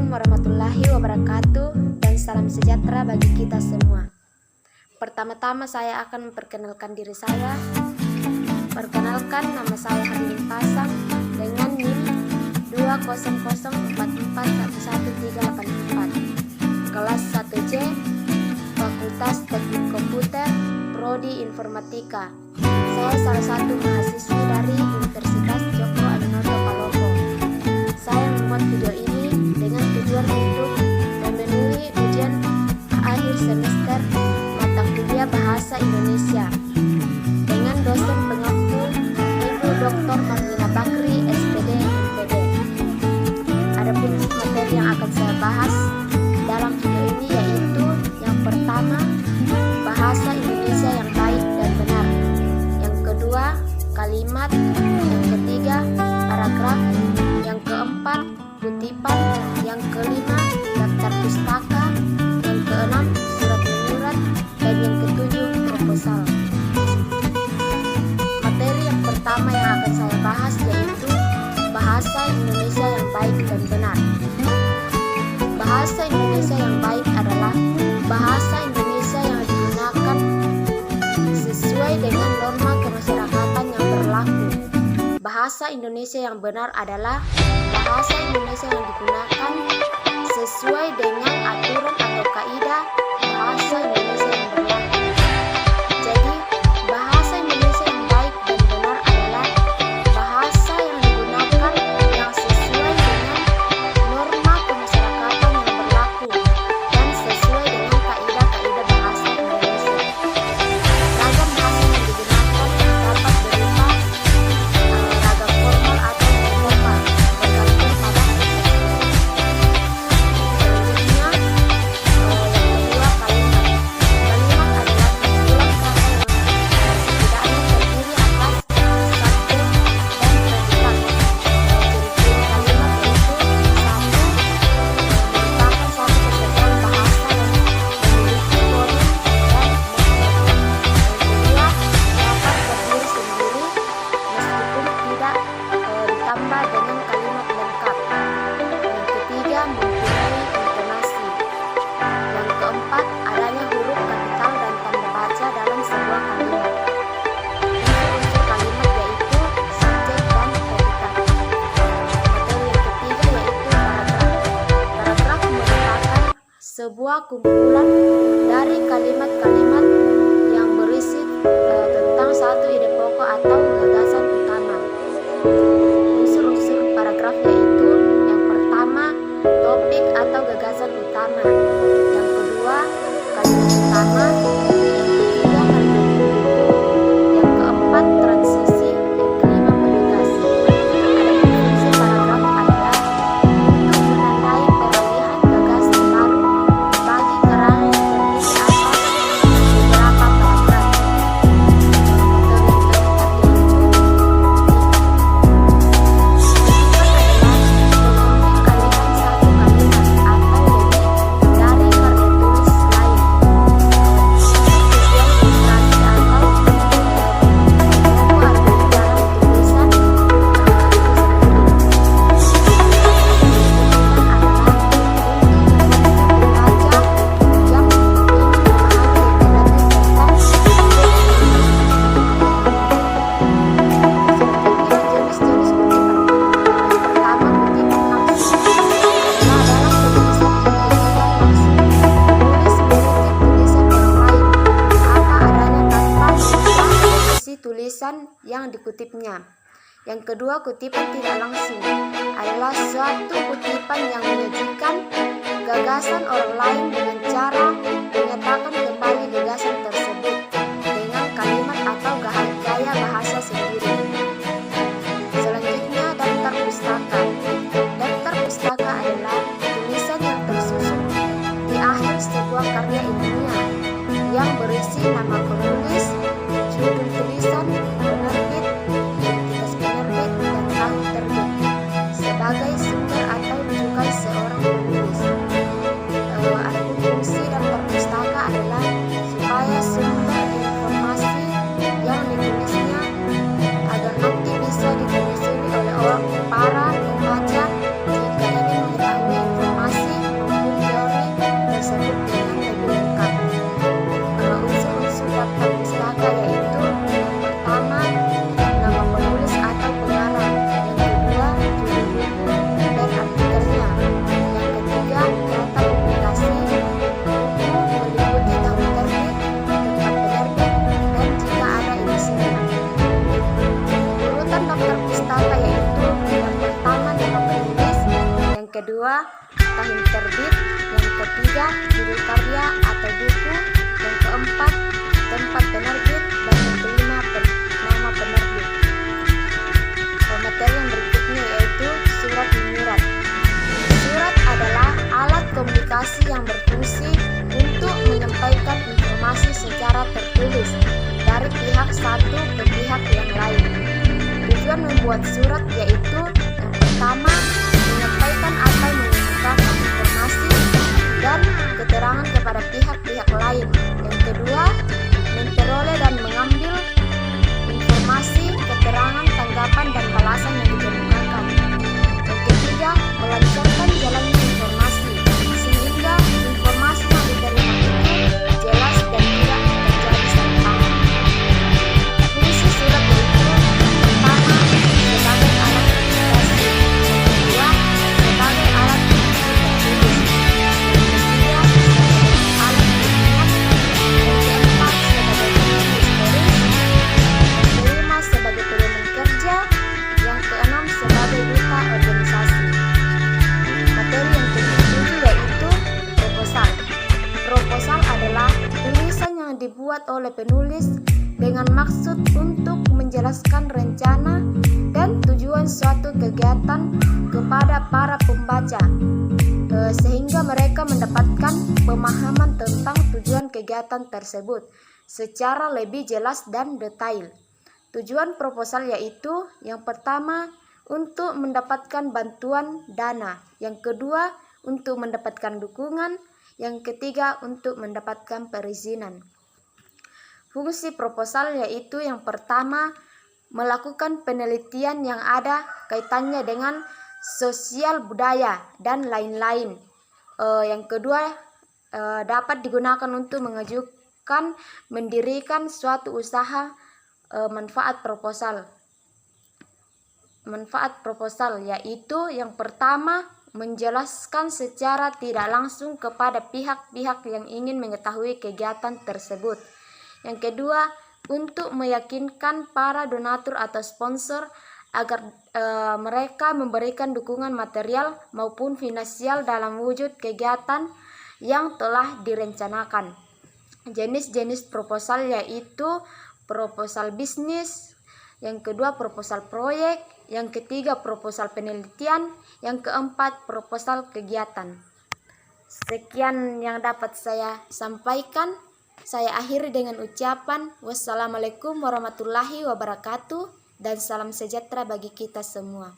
Assalamualaikum warahmatullahi wabarakatuh dan salam sejahtera bagi kita semua. Pertama-tama saya akan memperkenalkan diri saya. Perkenalkan, nama saya Harlin Pasang dengan NIM 20044111384, kelas 1C, Fakultas Teknik Komputer, Prodi Informatika. Saya salah satu mahasiswi dari Universitas Djoko Adinoto Palopo. Saya membuat video ini dengan tujuan untuk memenuhi ujian akhir semester mata kuliah Bahasa Indonesia dengan dosen pengaku Ibu Dr. Marlina Bakri, SPD, MPD. Adapun materi yang akan saya bahas dalam video ini yaitu yang pertama, bahasa Indonesia yang baik dan benar. Yang kedua, kalimat. Yang ketiga, paragraf. Yang keempat, kutipan. Yang kelima, daftar pustaka. Yang keenam, surat menyurat. Dan yang ketujuh, proposal. Materi yang pertama yang akan saya bahas yaitu bahasa Indonesia yang baik dan benar. Bahasa Indonesia yang baik adalah bahasa Indonesia yang digunakan sesuai dengan norma kemasyarakatan yang berlaku. Bahasa Indonesia yang benar adalah bahasa Indonesia yang digunakan sesuai dengan aturan atau kaidah bahasa Indonesia yang berlaku. Jadi, bahasa Indonesia yang baik dan benar adalah bahasa yang digunakan yang sesuai dengan norma kemasyarakatan yang berlaku dan sesuai dengan kaidah-kaidah bahasa Indonesia. Ragam bahasa yang digunakan dapat berupa ragam formal atau informal, bergantung pada selanjutnya, yang kedua, kalimat. Kalimat adalah kumpulan kata yang setidaknya terdiri atas subjek dan predikat. Ciri-ciri kalimat yaitu: satu, merupakan satu kesatuan bahasa yang memiliki volume dan morfem. Yang kedua, dapat berdiri sendiri meskipun tidak ditambah dengan kalimat lengkap. Yang ketiga, mempunyai intonasi. Yang keempat, adanya huruf kapital dan tanda baca dalam sebuah kalimat. Unsur-unsur kalimat yaitu subjek dan predikat. Materi yang ketiga yaitu paragraf. Paragraf merupakan sebuah kumpulan dari kalimat-kalimat yang berisi tentang satu ide pokok atau gagasan utama. Unsur-unsur paragraf yaitu: yang pertama, topik atau gagasan utama. Yang kedua, kalimat utama. Yang ketiga, kalimat pendukung. Yang keempat, transisi. Yang kelima, penegas. Adapun fungsi paragraf adalah untuk menandai peralihan gagasan baru bagi keterangan yang terdiri atas beberapa paragraf. Tulisan yang dikutipnya. Yang kedua, kutipan tidak langsung adalah suatu kutipan yang menyajikan gagasan orang lain dengan cara menyatakan kembali gagasan tersebut dengan kalimat atau gaya bahasa sendiri. Selanjutnya, daftar pustaka. Daftar pustaka adalah tulisan yang tersusun di akhir sebuah karya ilmiah yang berisi nama penulis, judul tulisan, penerbit, identitas penerbit, dan tahun terbit sebagai sumber atau rujukan seorang penulis. Adapun fungsi daftar pustaka adalah supaya sumber daftar pustaka yaitu yang pertama nama penulis atau pengarang, yang kedua judul buku dan artikelnya, yang ketiga data publikasi buku meliputi tahun terbit, tempat penerbit, dan jika ada edisinya. Urutan daftar pustaka yaitu yang pertama nama penulis, yang kedua tahun terbit, yang ketiga judul karya atau buku, yang keempat tempat penerbit, dan yang kelima nama penerbit. Materi yang berikutnya yaitu surat menyurat. Surat adalah alat komunikasi yang berfungsi untuk menyampaikan informasi secara tertulis dari pihak satu ke pihak yang lain. Tujuan membuat surat yaitu yang pertama menyampaikan atau mengemukakan informasi dan keterangan kepada pihak-pihak lain. Yang kedua, memperoleh dan mengambil informasi, keterangan, tanggapan, dan balasan yang dikemukakan. Yang ketiga, melancarkan jalannya informasi sehingga informasi yang diterima itu jelas dan tidak terjadi salah paham. Fungsi surat yaitu pertama sebagai alat komunikasi, yang kedua sebagai alat bukti tertulis, yang ketiga sebagai alat pengingat, yang keempat sebagai bukti historis, yang kelima sebagai pedoman kerja, yang keenam sebagai duta organisasi. Materi yang ketujuh yaitu proposal. Proposal adalah tulisan yang dibuat oleh penulis dengan maksud untuk menjelaskan rencana dan tujuan suatu kegiatan kepada para pembaca, sehingga mereka mendapatkan pemahaman tentang tujuan kegiatan tersebut secara lebih jelas dan detail. Tujuan proposal yaitu yang pertama untuk mendapatkan bantuan dana, yang kedua untuk mendapatkan dukungan, yang ketiga untuk mendapatkan perizinan. Fungsi proposal yaitu yang pertama melakukan penelitian yang ada kaitannya dengan sosial budaya dan lain-lain. Yang kedua dapat digunakan untuk mengajukan mendirikan suatu usaha. Manfaat proposal yaitu yang pertama menjelaskan secara tidak langsung kepada pihak-pihak yang ingin mengetahui kegiatan tersebut. Yang kedua, untuk meyakinkan para donatur atau sponsor agar mereka memberikan dukungan material maupun finansial dalam wujud kegiatan yang telah direncanakan. Jenis-jenis proposal yaitu proposal bisnis, yang kedua proposal proyek, yang ketiga proposal penelitian, yang keempat proposal kegiatan. Sekian yang dapat saya sampaikan. Saya akhiri dengan ucapan wassalamualaikum warahmatullahi wabarakatuh dan salam sejahtera bagi kita semua.